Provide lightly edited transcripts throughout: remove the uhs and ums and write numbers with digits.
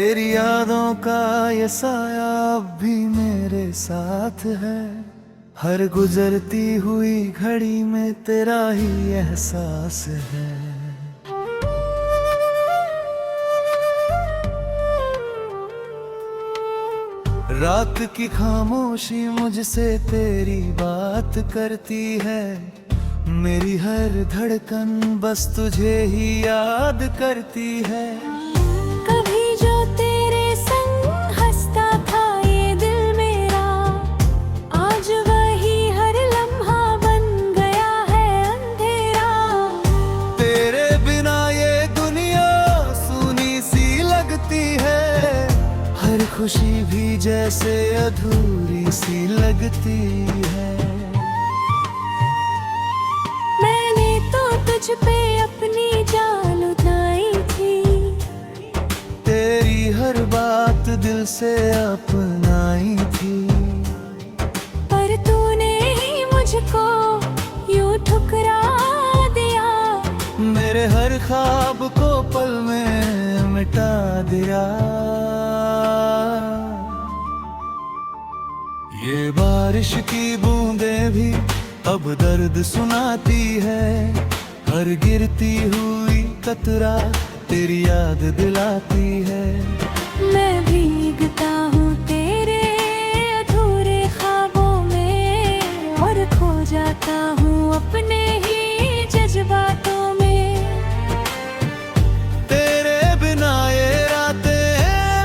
तेरी यादों का ये साया अब भी मेरे साथ है। हर गुजरती हुई घड़ी में तेरा ही एहसास है। रात की खामोशी मुझसे तेरी बात करती है। मेरी हर धड़कन बस तुझे ही याद करती है। कभी जो तेरे संग हंसता था ये दिल मेरा, आज वही हर लम्हा बन गया है अंधेरा। तेरे बिना ये दुनिया सूनी सी लगती है। हर खुशी भी जैसे अधूरी सी लगती है। मैंने तो तुझ पे अपनी जान उठाई थी, तेरी हर बात दिल से अपनाई थी। पर तूने ही मुझको यूं ठुकरा दिया। मेरे हर ख्वाब को पल में मिटा दिया। ये बारिश की बूंदें भी अब दर्द सुनाती है। हर गिरती हुई कतरा तेरी याद दिलाती है। मैं भीगता हूँ तेरे अधूरे ख्वाबों में, और खो जाता हूँ अपने ही जज्बातों में। तेरे बिना ये रातें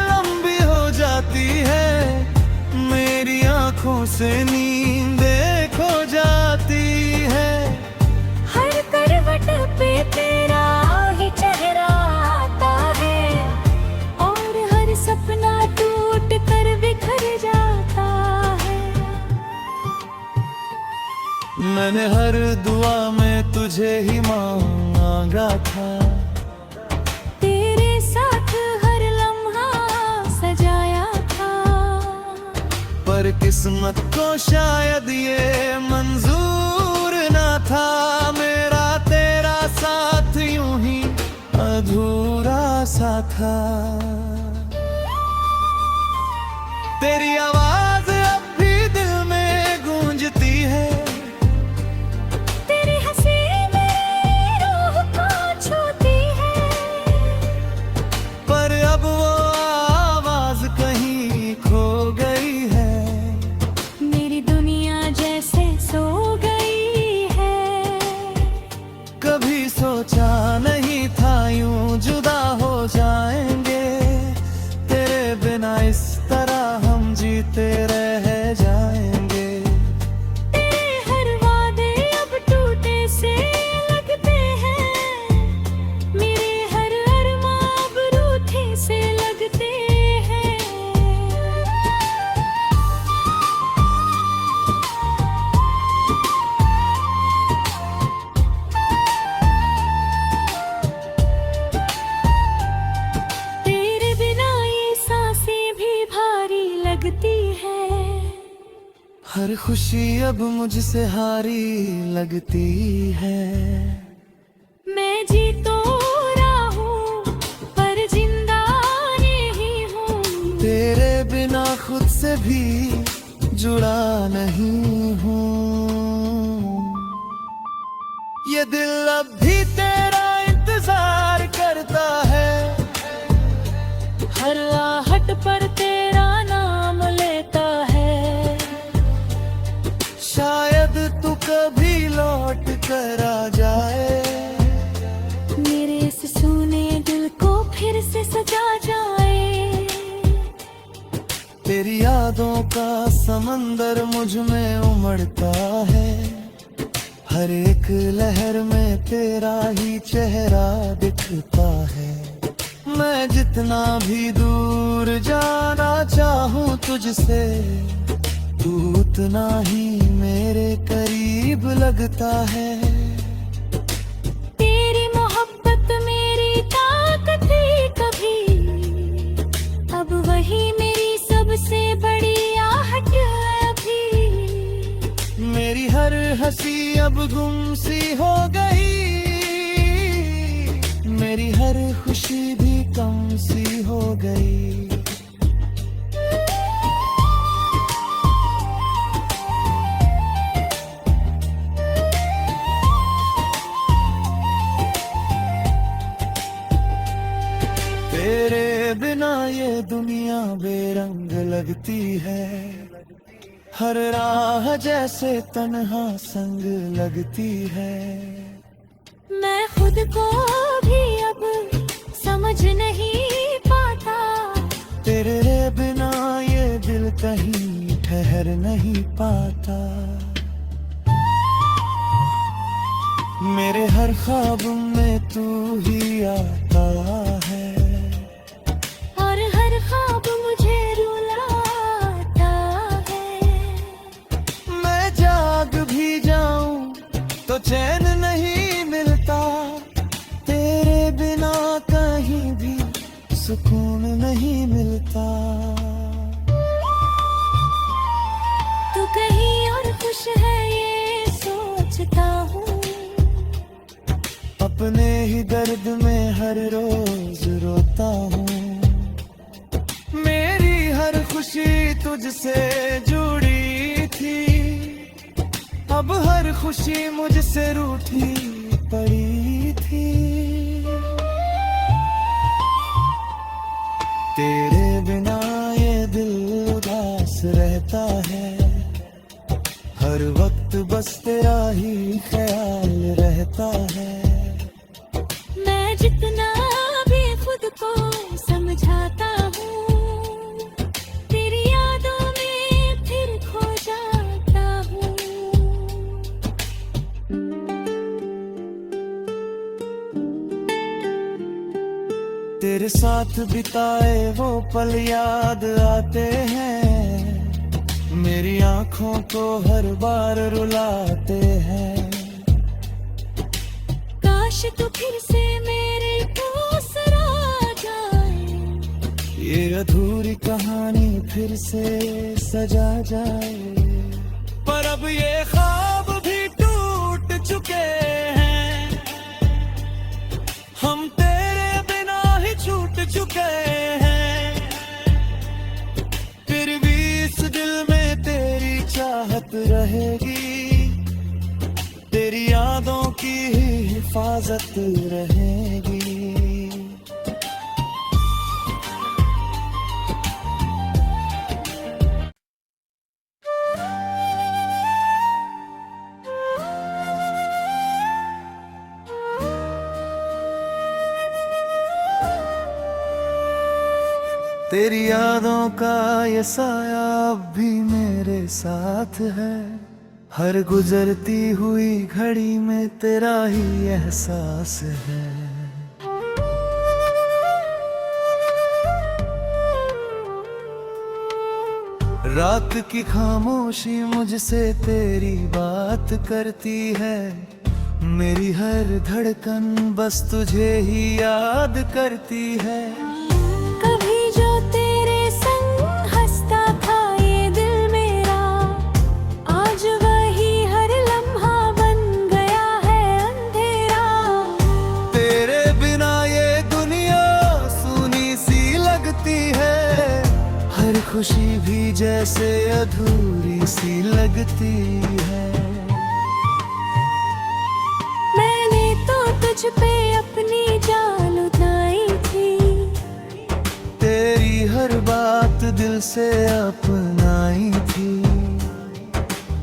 लंबी हो जाती है। मेरी आंखों से नींदें खो जाती है। हर करवट पे तेरा ही चेहरा आता है, और हर सपना टूट कर बिखर जाता है। मैंने हर दुआ में तुझे ही मांगा था। तेरे साथ हर लम्हा सजाया था, पर किस्मत को शायद ये मंजूर ना था। मेरा तेरा साथ यूं ही अधूरा सा था। तेरी आवाज अब भी दिल में गूंजती है। तेरी हंसी मेरी रूह को छूती है। पर अब वो आवाज कहीं खो गई है। मेरी दुनिया जैसे सो गई है। कभी सोचा नहीं था यूं जुदा हो जाएंगे। तेरे बिना इस तरह हम जीते रह जाएंगे। तेरे हर वादे अब टूटे से लगते हैं। मेरे हर अरमां अब रूठे से लगते हैं। तेरे बिना ये सांसें भी भारी लगती है। हर खुशी अब मुझसे हारी लगती है। मैं जी तो रहा हूँ पर जिंदा नहीं हूँ। तेरे बिना खुद से भी जुड़ा नहीं हूँ। ये दिल अब भी तेरा इंतजार करता है। हर आहट पर तेरा नाम लेता है। शायद तू कभी लौट कर आ जाए। मेरे इस सूने दिल को फिर से सजा जाए। तेरी यादों का समंदर मुझ में उमड़ता है। हर एक लहर में तेरा ही चेहरा दिखता है। मैं जितना भी दूर जाना चाहूँ तुझसे, तू उतना ही मेरे करीब लगता है। तेरी मोहब्बत मेरी ताकत थी कभी, अब वही मेरी सबसे बड़ी आहट है अभी। मेरी हर हंसी अब गुमसी हो गई। मेरी हर खुशी भी कम सी हो गई। तेरे बिना ये दुनिया बेरंग लगती है, हर राह जैसे तन्हा संग लगती है। मैं खुद को भी अब समझ नहीं पाता, तेरे बिना ये दिल कहीं ठहर नहीं पाता। मेरे हर ख्वाब में तू ही आता है, और हर ख्वाब मुझे रुलाता है। मैं जाग भी जाऊं तो चैन नहीं मिलता, तेरे बिना कहीं भी सुकून नहीं मिलता। तू कहीं और खुश है ये सोचता हूँ, अपने ही दर्द में हर रोज रोता हूँ। मेरी हर खुशी तुझसे जुड़ी थी, अब हर खुशी मुझसे रूठी पड़ी थी। तेरे बिना ये दिल उदास रहता है, हर वक्त बस तेरा ही ख्याल रहता है। मैं जितना भी खुद को समझाता हूँ, तेरी यादों में फिर खो जाता हूँ। तेरे साथ बिताए वो पल याद आते हैं, मेरी आंखों को हर बार रुलाते हैं। काश तू फिर से मेरे पास आ जाए, ये अधूरी कहानी फिर से सजा जाए। पर अब ये ख्वाब भी टूट चुके हैं, हम तेरे बिना ही छूट चुके हैं। फिर भी इस दिल में तेरी चाहत रहेगी, तेरी यादों की हिफाजत रहेगी। तेरी यादों का ये साया अब भी मेरे साथ है, हर गुजरती हुई घड़ी में तेरा ही एहसास है। रात की खामोशी मुझसे तेरी बात करती है, मेरी हर धड़कन बस तुझे ही याद करती है। कभी जो तेरे संग हंसता था ये दिल मेरा, आज वही हर लम्हा बन गया है अंधेरा। तेरे बिना ये दुनिया सूनी सी लगती है, हर खुशी भी जैसे अधूरी सी लगती है। मैंने तो तुझ पे अपनी जान उतारी थी, तेरी हर बात दिल से अपनाई थी।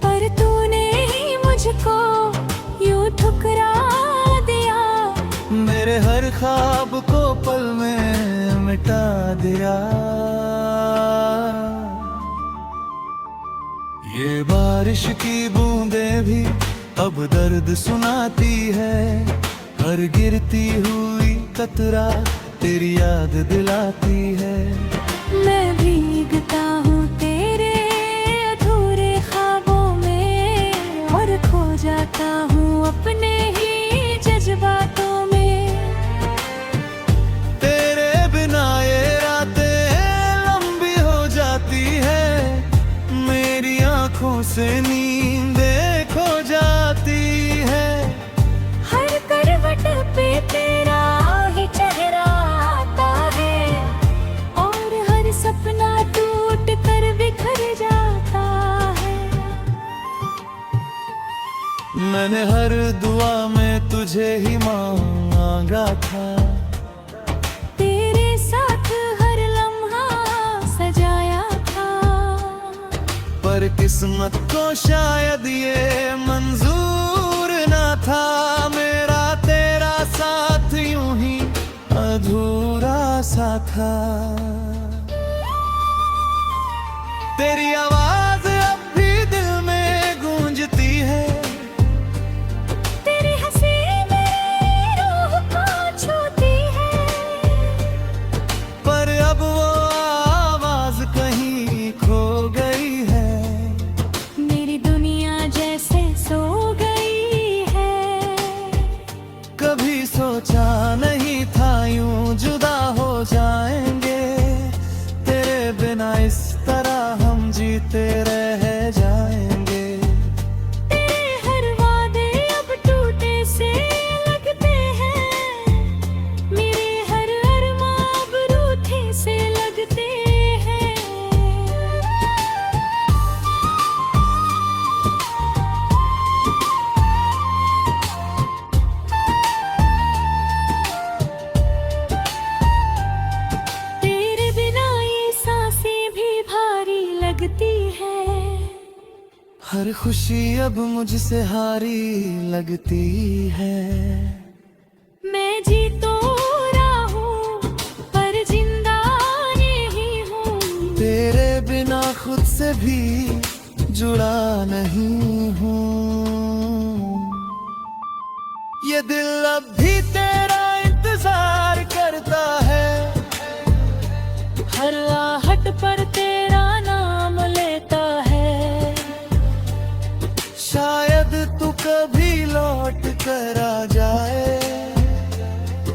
पर तूने ही मुझको यूं ठुकरा दिया, मेरे हर ख्वाब को पल में मिटा दिया। ये बारिश की बूंदें भी अब दर्द सुनाती है, हर गिरती हुई कतरा तेरी याद दिलाती है। मैं भीगता हूँ तेरे अधूरे ख्वाबों में, और खो जाता हूँ अपने ही जज्बातों में। तेरे बिना ये रातें लंबी हो जाती है, मेरी आंखों से नींदें खो जाती है। हर करवट पे तेरा ही चेहरा आता मैंने हर दुआ में तुझे ही मांगा था, तेरे साथ हर लम्हा सजाया था। पर किस्मत को शायद ये मंजूर ना था, मेरा तेरा साथ यूं ही अधूरा सा था। तेरी आवाज अब भी दिल में गूंजती है, तेरी हंसी मेरी रूह को छूती है। पर अब वो आवाज कहीं खो गई है, मेरी दुनिया जैसे सो गई है। कभी सोचा नहीं था यूं जुदा हो जाएंगे, तेरे बिना इस तरह हम जीते रह जाएंगे। तेरे हर वादे अब टूटे से लगते हैं, मेरे हर अरमां अब रूठे से लगते हैं। तेरे बिना ये सांसें भी भारी लगती है। हर खुशी अब मुझसे हारी लगती है। मैं जी तो रहा हूँ पर जिंदा नहीं हूँ। तेरे बिना खुद से भी जुड़ा नहीं हूँ। ये दिल अब भी तेरा इंतजार करता है, हर आहट पर तेरा नाम लेता है। शायद तू कभी लौट कर आ जाए,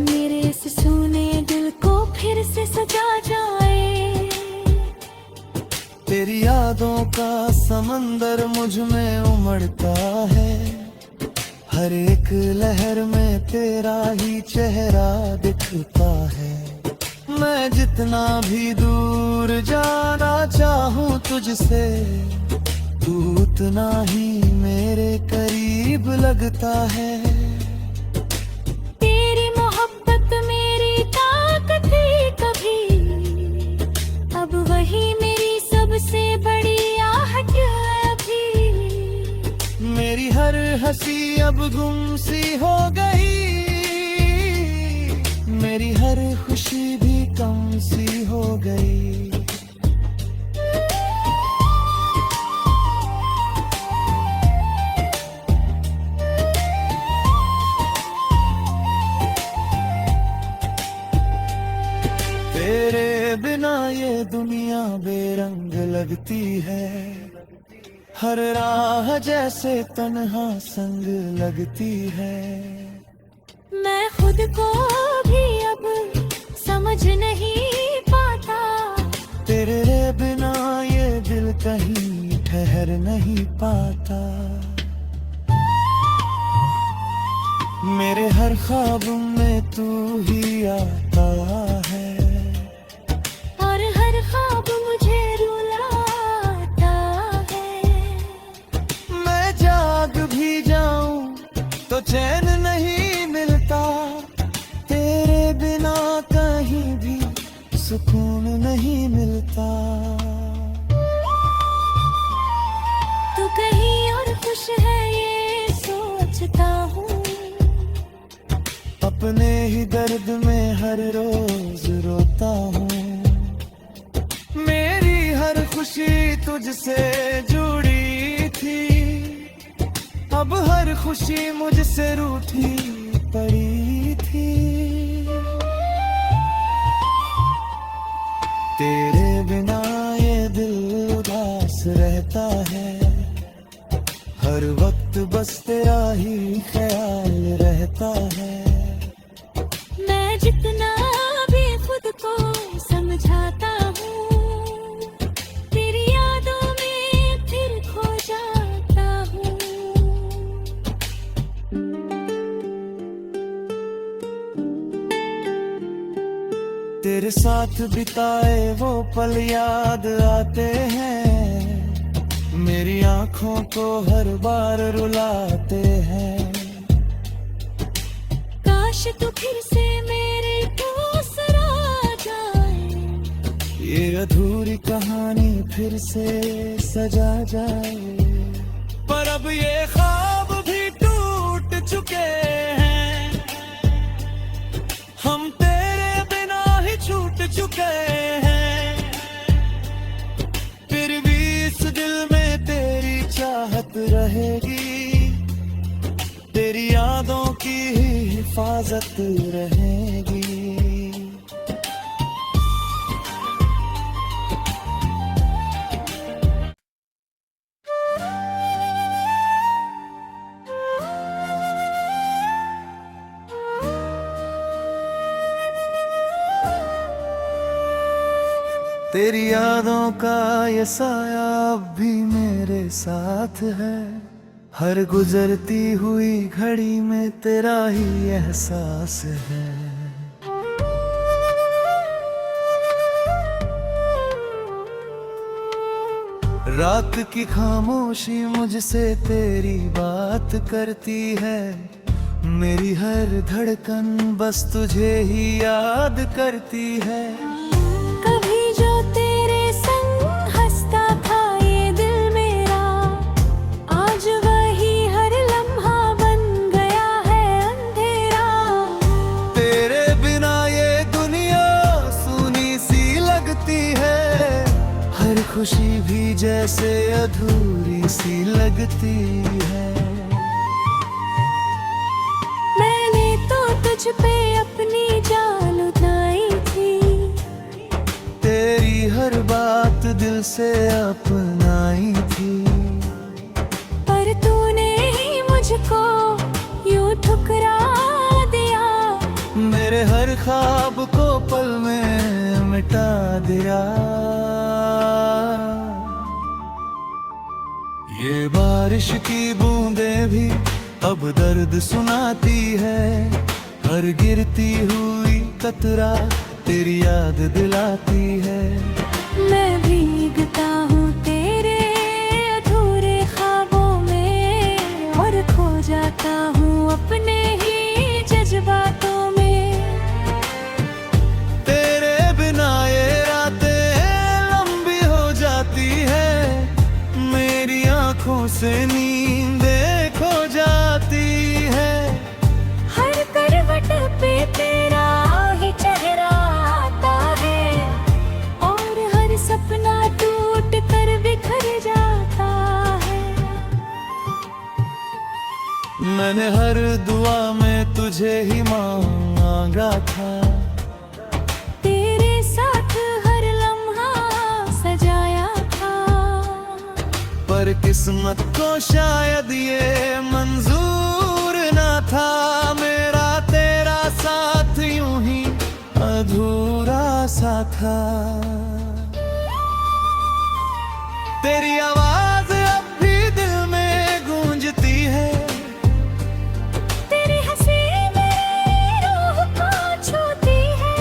मेरे इस सूने दिल को फिर से सजा जाए। तेरी यादों का समंदर मुझ में उमड़ता है, हर एक लहर में तेरा ही चेहरा दिखता है। मैं जितना भी दूर जाना चाहूँ तुझसे, तू उतना ही मेरे करीब लगता है। तेरी मोहब्बत मेरी ताकत थी कभी, अब वही मेरी सबसे बड़ी आहट है अभी। मेरी हर हंसी अब गुम सी हो गई, मेरी हर खुशी भी कम सी हो गई। तेरे बिना ये दुनिया बेरंग लगती है, हर राह जैसे तन्हा संग लगती है। मैं खुद को भी अब समझ नहीं पाता, तेरे बिना ये दिल कहीं ठहर नहीं पाता। मेरे हर ख्वाब में तू ही आता है, और हर ख्वाब मुझे रुलाता है। मैं जाग भी जाऊं तो चैन नहीं मिलता, तेरे बिना कहीं भी सुकून नहीं मिलता। तू कहीं और खुश है ये सोचता हूँ, अपने ही दर्द में हर रोज रोता हूँ। मेरी हर खुशी तुझसे जुड़ी थी, अब हर खुशी मुझसे रूठी पड़ी थी। तेरे बिना ये दिल उदास रहता है, हर वक्त बस तेरा ही ख्याल रहता है। मैं जितना भी खुद को समझाता हूँ, तेरी यादों में फिर खो जाता हूँ। तेरे साथ बिताए वो पल याद आते हैं, मेरी आंखों आँखों को हर बार रुलाते हैं। काश तू फिर से मेरे पास आ जाए, ये अधूरी कहानी फिर से सजा जाए। पर अब ये ख्वाब भी टूट चुके हैं, हम तेरे बिना ही छूट चुके हैं। फिर भी इस दिल में तेरी चाहत रहेगी, तेरी यादों की ही हिफाजत रहेगी। तेरी यादों का ये साया अब भी मेरे साथ है, हर गुजरती हुई घड़ी में तेरा ही एहसास है। रात की खामोशी मुझसे तेरी बात करती है, मेरी हर धड़कन बस तुझे ही याद करती है। कभी जो तेरे संग हंसता था ये दिल मेरा, आज वही हर लम्हा बन गया है अंधेरा। तेरे बिना ये दुनिया सूनी सी लगती है, हर खुशी भी जैसे अधूरी सी लगती है। मैंने तो तुझ पे अपनी जान उतारी थी, तेरी हर बात दिल से अपनाई थी। पर तूने ही मुझको यूं ठुकरा दिया, मेरे हर ख्वाब को पल में मिटा दिया। ये बारिश की बूंदें भी अब दर्द सुनाती है, हर गिरती हुई कतरा तेरी याद दिलाती है। मैं भीगता हूँ तेरे अधूरे ख्वाबों में, और खो जाता हूँ अपने ही जज्बातों में। तेरे बिना ये रातें लंबी हो जाती है, मेरी आंखों से नींदें खो जाती है। हर करवट पे तेरा ही चेहरा आता है, और हर सपना टूट कर बिखर जाता है। मैंने हर दुआ में तुझे ही मांगा था, तेरे साथ हर लम्हा सजाया था। पर किस्मत को शायद ये मंजूर न था, मेरा तेरा साथ यूं ही अधूरा सा था। तेरी आवाज अब भी दिल में गूंजती है, तेरी हंसी मेरी रूह को छूती है।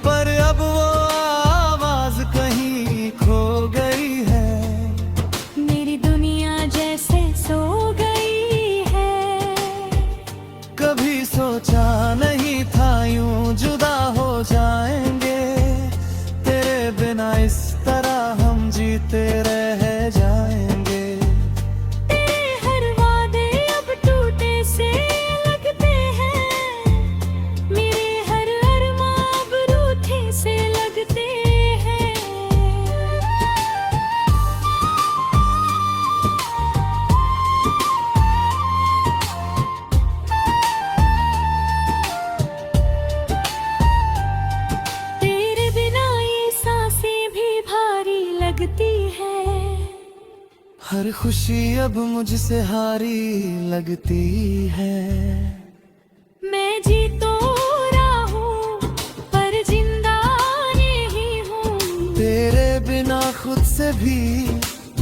पर अब वो आवाज कहीं खो गई है, मेरी दुनिया जैसे सो गई है। कभी सोचा नहीं था यूं जुदा हो जाएंगे, तेरे बिना इस तरह हम जीते रह जाएंगे। तेरे हर वादे अब टूटे से लगते हैं, मेरे हर अरमां अब रूठे से लगते हैं। तेरे बिना ये सांसें भी भारी लगती है, हर खुशी अब मुझसे हारी लगती है। मैं जी तो रहा हूँ पर जिंदा नहीं हूँ, तेरे बिना खुद से भी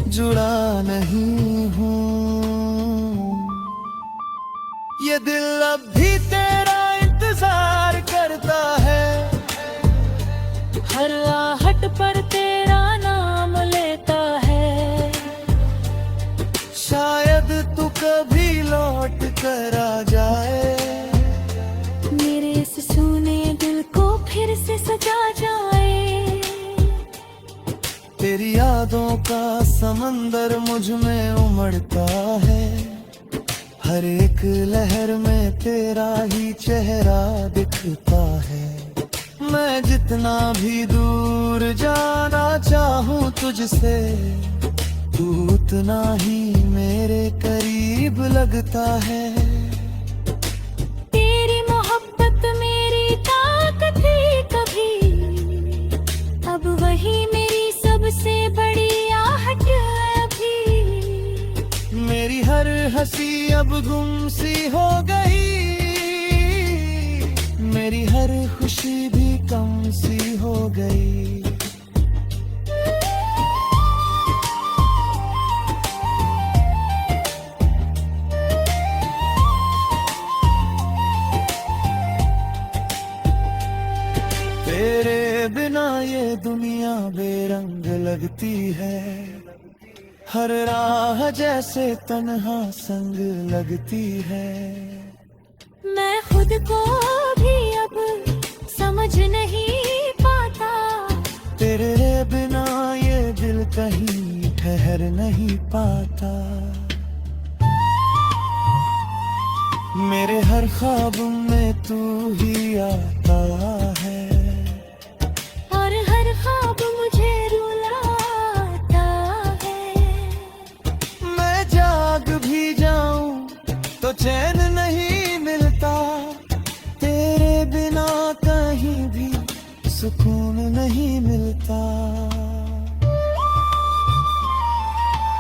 जुड़ा नहीं हूँ। ये दिल अब भी तेरा इंतजार करता है, हर आहट पर तेरा नाम लेता है। तेरी यादों का समंदर मुझ में उमड़ता है, हर एक लहर में तेरा ही चेहरा दिखता है। मैं जितना भी दूर जाना चाहूँ तुझसे, तू उतना ही मेरे करीब लगता है। तेरी मोहब्बत मेरी ताकत थी कभी, अब वही मेरी सबसे बड़ी आहट है अभी। मेरी हर हंसी अब गुम सी हो गई, मेरी हर खुशी भी कम सी हो गई। तेरे बिना ये दुनिया बेरंग लगती है, हर राह जैसे तन्हा संग लगती है। मैं खुद को भी अब समझ नहीं पाता, तेरे बिना ये दिल कहीं ठहर नहीं पाता। मेरे हर ख्वाब में तू ही आता है, और हर ख्वाब मुझे रुलाता है। मैं जाग भी जाऊं तो चैन नहीं मिलता, तेरे बिना कहीं भी सुकून नहीं मिलता।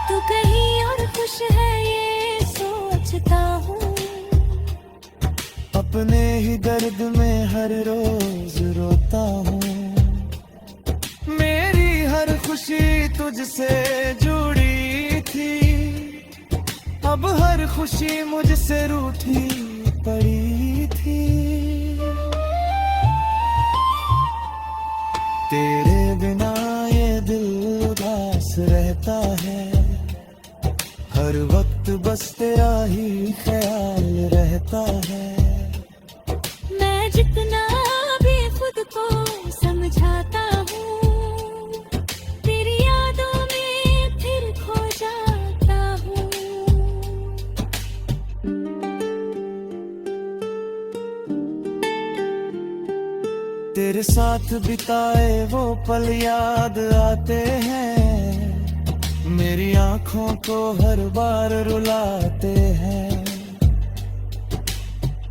तू कहीं और खुश है ये सोचता हूँ, अपने ही दर्द में हर रोज रोता हूँ। मेरी हर खुशी तुझसे जुड़ी थी, अब हर खुशी मुझसे रूठी पड़ी थी। तेरे बिना ये दिल उदास रहता है, हर वक्त बस तेरा ही ख्याल रहता है। मैं जितना भी खुद को समझाता हूँ, तेरी यादों में फिर खो जाता हूँ। तेरे साथ बिताए वो पल याद आते हैं, मेरी आंखों को हर बार रुलाते हैं।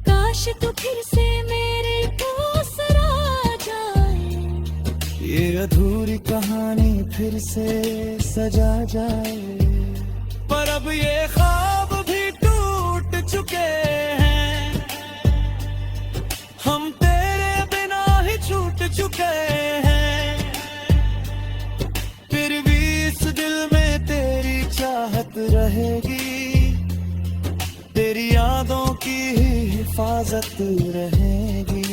काश तू फिर से मेरे पास आ जाए, ये अधूरी कहानी फिर से सजा जाए। पर अब ये ख्वाब भी टूट चुके हैं, हम तेरे बिना ही छूट चुके हैं। फिर भी इस दिल में तेरी चाहत रहेगी, तेरी यादों की ही हिफाजत रहेगी।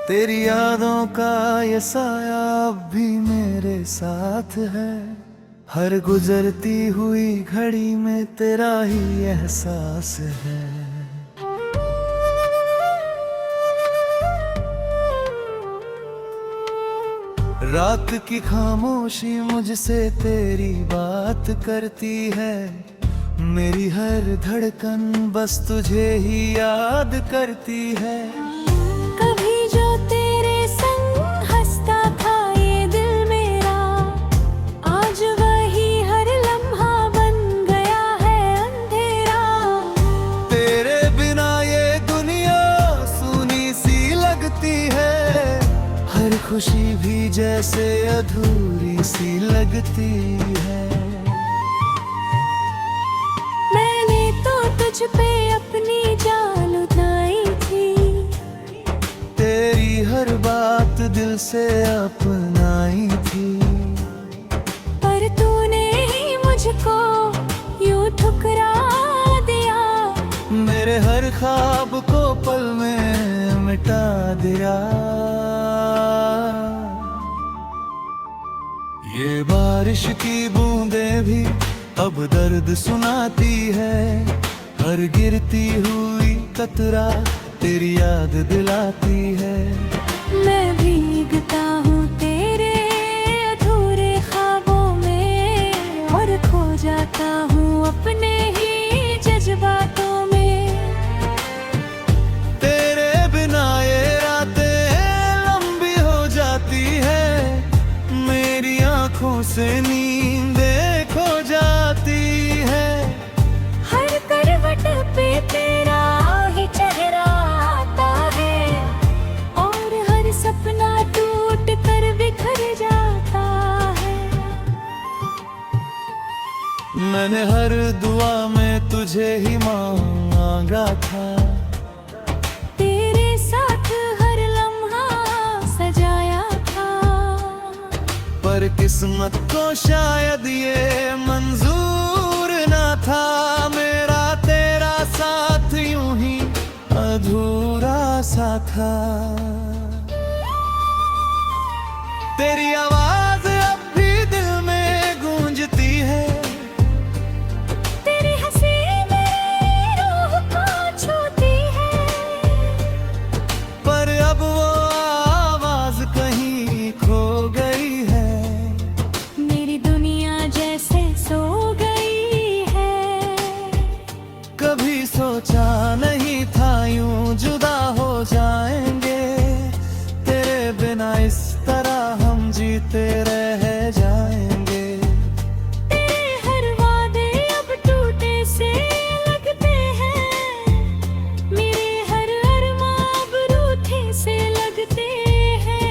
तेरी यादों का ये साया अब भी मेरे साथ है, हर गुजरती हुई घड़ी में तेरा ही एहसास है। रात की खामोशी मुझसे तेरी बात करती है, मेरी हर धड़कन बस तुझे ही याद करती है। कभी जो तेरे संग हंसता था ये दिल मेरा, आज वही हर लम्हा बन गया है अंधेरा। तेरे बिना ये दुनिया सूनी सी लगती है, हर खुशी भी जैसे अधूरी सी लगती है। मैंने तो तुझ पे अपनी जान उतारी थी, तेरी हर बात दिल से अपनाई थी। पर तूने ही मुझको यूं ठुकरा दिया, मेरे हर ख्वाब को पल में मिटा दिया। ये बारिश की बूंदें भी अब दर्द सुनाती है, हर गिरती हुई कतरा तेरी याद दिलाती है। मैं भीगता हूँ तेरे अधूरे ख्वाबों में और खो जाता हूँ अपने ही जज्बातों में। तेरे बिना ये रातें लंबी हो जाती है, मेरी आंखों से नींदें खो जाती है। हर करवट पे तेरा ही चेहरा आता है और हर सपना टूट कर बिखर जाता है। मैंने हर दुआ में तुझे ही मांगा था, तेरे साथ हर लम्हा सजाया था, पर किस्मत को शायद ये मंजूर ना था। मेरा तेरा साथ यूं ही अधूरा सा था। तेरी आवाज अब भी दिल में गूंजती है, तेरी हंसी मेरी रूह को छूती है, पर अब वो आवाज कहीं खो गई है। मेरी दुनिया जैसे सो गई है। कभी सोचा नहीं था यूं जुदा हो जाएंगे, तेरे बिना इस तरह हम जीते रह जाएंगे। तेरे हर वादे अब टूटे से लगते हैं, मेरे हर अरमां अब रूठे से लगते हैं।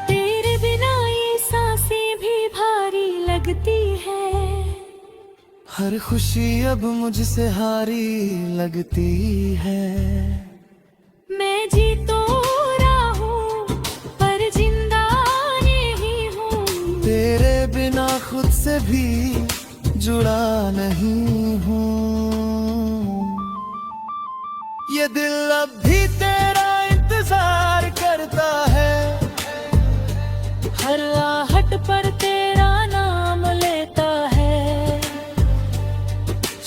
तेरे बिना ये सांसें भी भारी लगती है। हर खुशी अब मुझसे हारी लगती है। मैं जी तो रहा हूँ पर जिंदा नहीं हूँ। तेरे बिना खुद से भी जुड़ा नहीं हूँ। ये दिल अब भी तेरा इंतजार करता है, हर आहट पर तेरा नाम लेता है।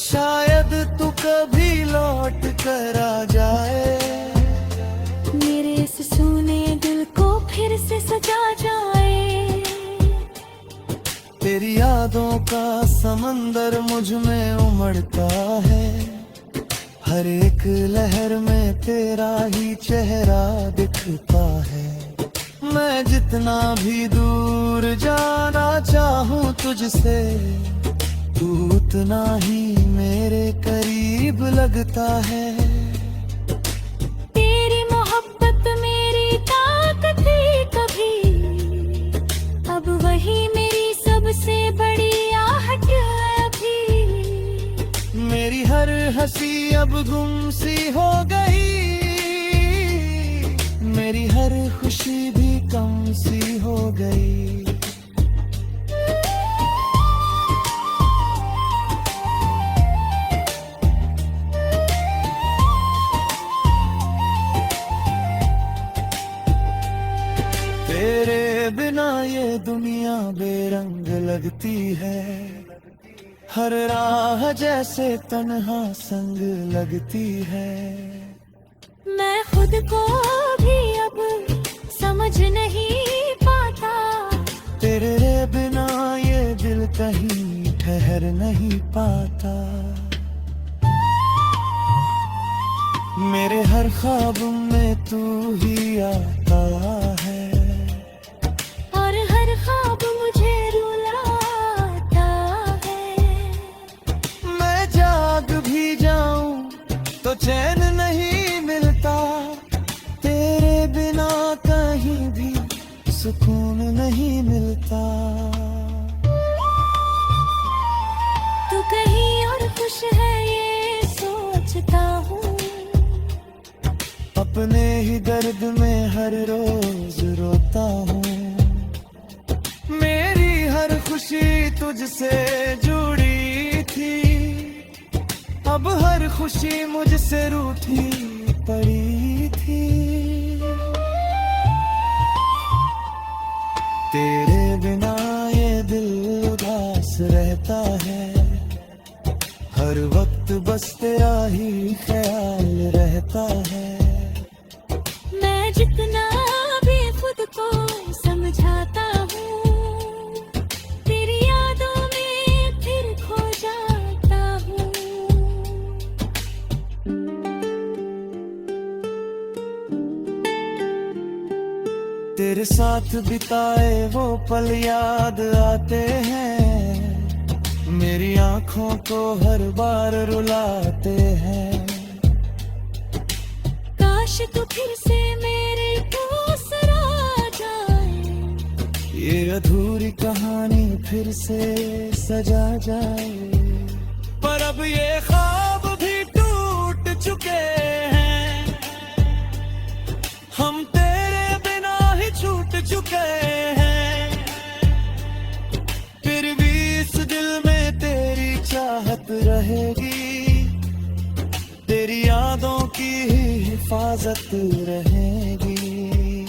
शायद तू कभी लौट कर आ जाए, मेरे इस सूने दिल को फिर से सजा जाए। तेरी यादों का समंदर मुझ में उमड़ता है, हर एक लहर में तेरा ही चेहरा दिखता है। मैं जितना भी दूर जाना चाहूँ तुझसे, तू उतना ही मेरे करीब लगता है। तेरी मोहब्बत मेरी ताकत थी कभी, अब वही मेरी सबसे बड़ी आहट है अभी। मेरी हर हंसी अब गुमसी हो गई, मेरी हर खुशी भी कम सी हो गई। तेरे बिना ये दुनिया बेरंग लगती है, हर राह जैसे तन्हा संग लगती है। मैं खुद को भी अब समझ नहीं पाता, तेरे बिना ये दिल कहीं ठहर नहीं पाता। मेरे हर ख्वाब में तू ही आता है, और हर ख्वाब मुझे रुलाता है। मैं जाग भी जाऊं तो चैन नहीं मिलता, तेरे बिना कहीं भी सुकून नहीं मिलता। तू कहीं और खुश है ये सोचता हूँ, अपने ही दर्द में हर रोज रोता हूँ। मेरी हर खुशी तुझसे जुड़ी अब हर खुशी मुझसे रूठी पड़ी थी। तेरे बिना ये दिल उदास रहता है, हर वक्त बस तेरा ही ख्याल रहता है। मैं जितना भी खुद को समझाता हूँ, तेरी यादों में फिर खो जाता हूँ। तेरे साथ बिताए वो पल याद आते हैं, मेरी आंखों को हर बार रुलाते हैं। काश तू फिर से मेरे पास आ जाए, ये अधूरी कहानी फिर से सजा जाए। पर अब ये ख्वाब भी टूट चुके हैं, हम तेरे बिना ही छूट चुके हैं। फिर भी इस दिल में तेरी चाहत रहेगी, तेरी यादों की ही हिफाजत रहेगी।